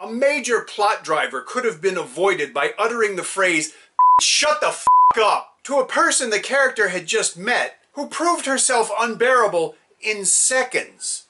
A major plot driver could have been avoided by uttering the phrase, "Shut the f*** up," to a person the character had just met, who proved herself unbearable in seconds.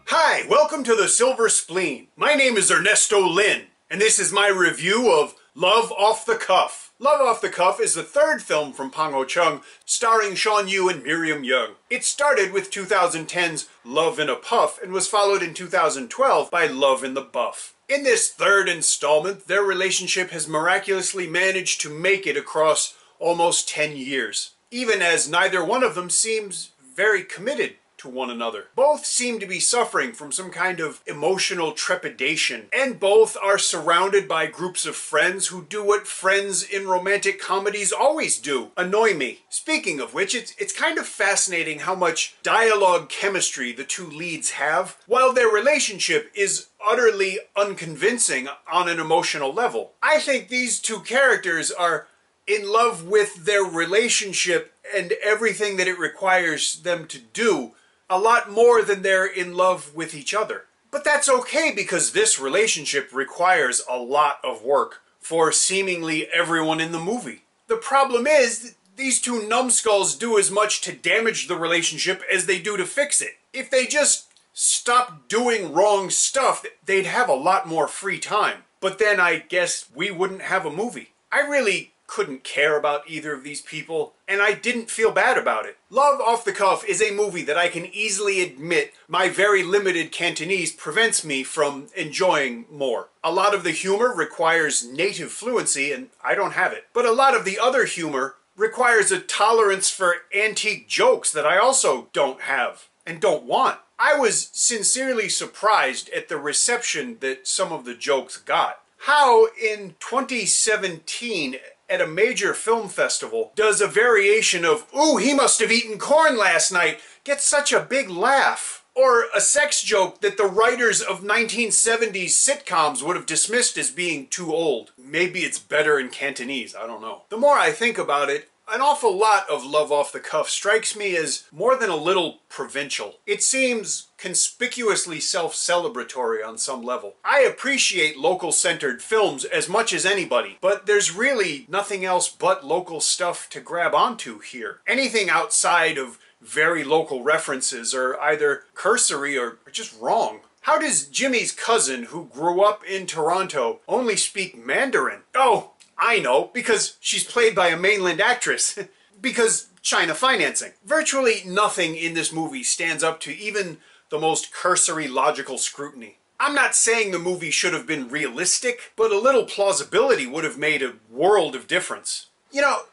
Hi, welcome to the Silver Spleen. My name is Ernesto Lin, and this is my review of Love Off the Cuff. Love Off the Cuff is the third film from Pang Ho-chung, starring Sean Yu and Miriam Young. It started with 2010's Love in a Puff and was followed in 2012 by Love in the Buff. In this third installment, their relationship has miraculously managed to make it across almost 10 years, even as neither one of them seems very committed to one another. Both seem to be suffering from some kind of emotional trepidation, and both are surrounded by groups of friends who do what friends in romantic comedies always do: annoy me. Speaking of which, it's kind of fascinating how much dialogue chemistry the two leads have, while their relationship is utterly unconvincing on an emotional level. I think these two characters are in love with their relationship and everything that it requires them to do a lot more than they're in love with each other. But that's okay, because this relationship requires a lot of work for seemingly everyone in the movie. The problem is, these two numbskulls do as much to damage the relationship as they do to fix it. If they just stopped doing wrong stuff, they'd have a lot more free time. But then I guess we wouldn't have a movie. I really couldn't care about either of these people, and I didn't feel bad about it. Love Off the Cuff is a movie that I can easily admit my very limited Cantonese prevents me from enjoying more. A lot of the humor requires native fluency, and I don't have it. But a lot of the other humor requires a tolerance for antique jokes that I also don't have and don't want. I was sincerely surprised at the reception that some of the jokes got. How in 2017, at a major film festival, does a variation of, "Ooh, he must have eaten corn last night," get such a big laugh? Or a sex joke that the writers of 1970s sitcoms would have dismissed as being too old. Maybe it's better in Cantonese, I don't know. The more I think about it, an awful lot of Love Off the Cuff strikes me as more than a little provincial. It seems conspicuously self-celebratory on some level. I appreciate local-centered films as much as anybody, but there's really nothing else but local stuff to grab onto here. Anything outside of very local references are either cursory or just wrong. How does Jimmy's cousin, who grew up in Toronto, only speak Mandarin? Oh, I know, because she's played by a mainland actress. Because China financing. Virtually nothing in this movie stands up to even the most cursory logical scrutiny. I'm not saying the movie should have been realistic, but a little plausibility would have made a world of difference. You know,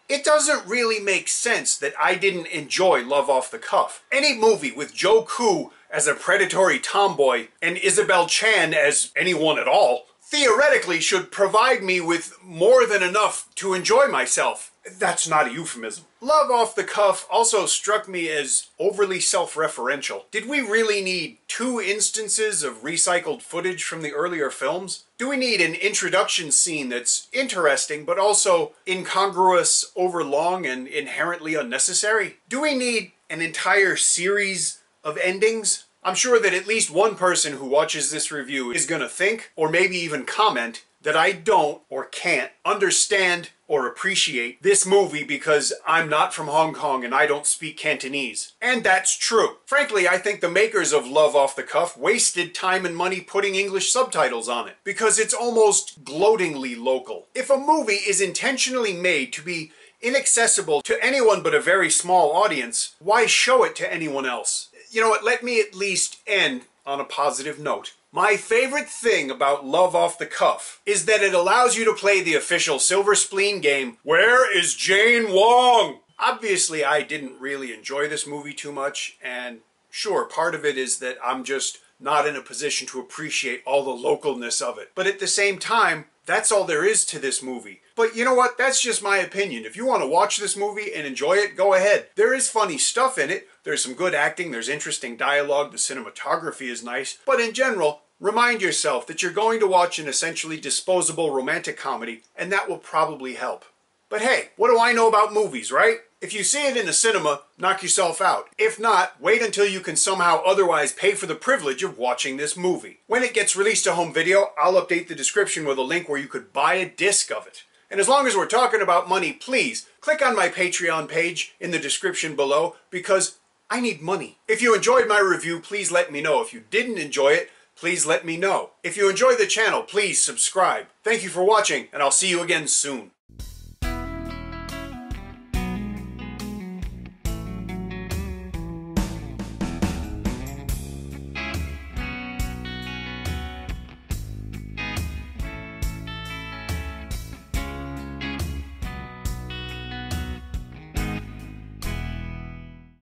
it doesn't really make sense that I didn't enjoy Love Off the Cuff. Any movie with Joe Koo as a predatory tomboy and Isabel Chan as anyone at all theoretically should provide me with more than enough to enjoy myself. That's not a euphemism. Love Off the Cuff also struck me as overly self-referential. Did we really need 2 instances of recycled footage from the earlier films? Do we need an introduction scene that's interesting but also incongruous, overlong, and inherently unnecessary? Do we need an entire series of endings? I'm sure that at least one person who watches this review is gonna think, or maybe even comment, that I don't or can't understand or appreciate this movie because I'm not from Hong Kong and I don't speak Cantonese. And that's true. Frankly, I think the makers of Love Off the Cuff wasted time and money putting English subtitles on it, because it's almost gloatingly local. If a movie is intentionally made to be inaccessible to anyone but a very small audience, why show it to anyone else? You know what, let me at least end on a positive note. My favorite thing about Love Off the Cuff is that it allows you to play the official Silver Spleen game, Where is Jane Wong? Obviously, I didn't really enjoy this movie too much, and sure, part of it is that I'm just not in a position to appreciate all the localness of it. But at the same time, that's all there is to this movie. But you know what? That's just my opinion. If you want to watch this movie and enjoy it, go ahead. There is funny stuff in it. There's some good acting. There's interesting dialogue. The cinematography is nice. But in general, Remind yourself that you're going to watch an essentially disposable romantic comedy, and that will probably help. But hey, what do I know about movies, right? If you see it in the cinema, knock yourself out. If not, wait until you can somehow otherwise pay for the privilege of watching this movie. When it gets released to home video, I'll update the description with a link where you could buy a disc of it. And as long as we're talking about money, please click on my Patreon page in the description below, because I need money. If you enjoyed my review, please let me know. If you didn't enjoy it, please let me know. If you enjoy the channel, please subscribe. Thank you for watching, and I'll see you again soon.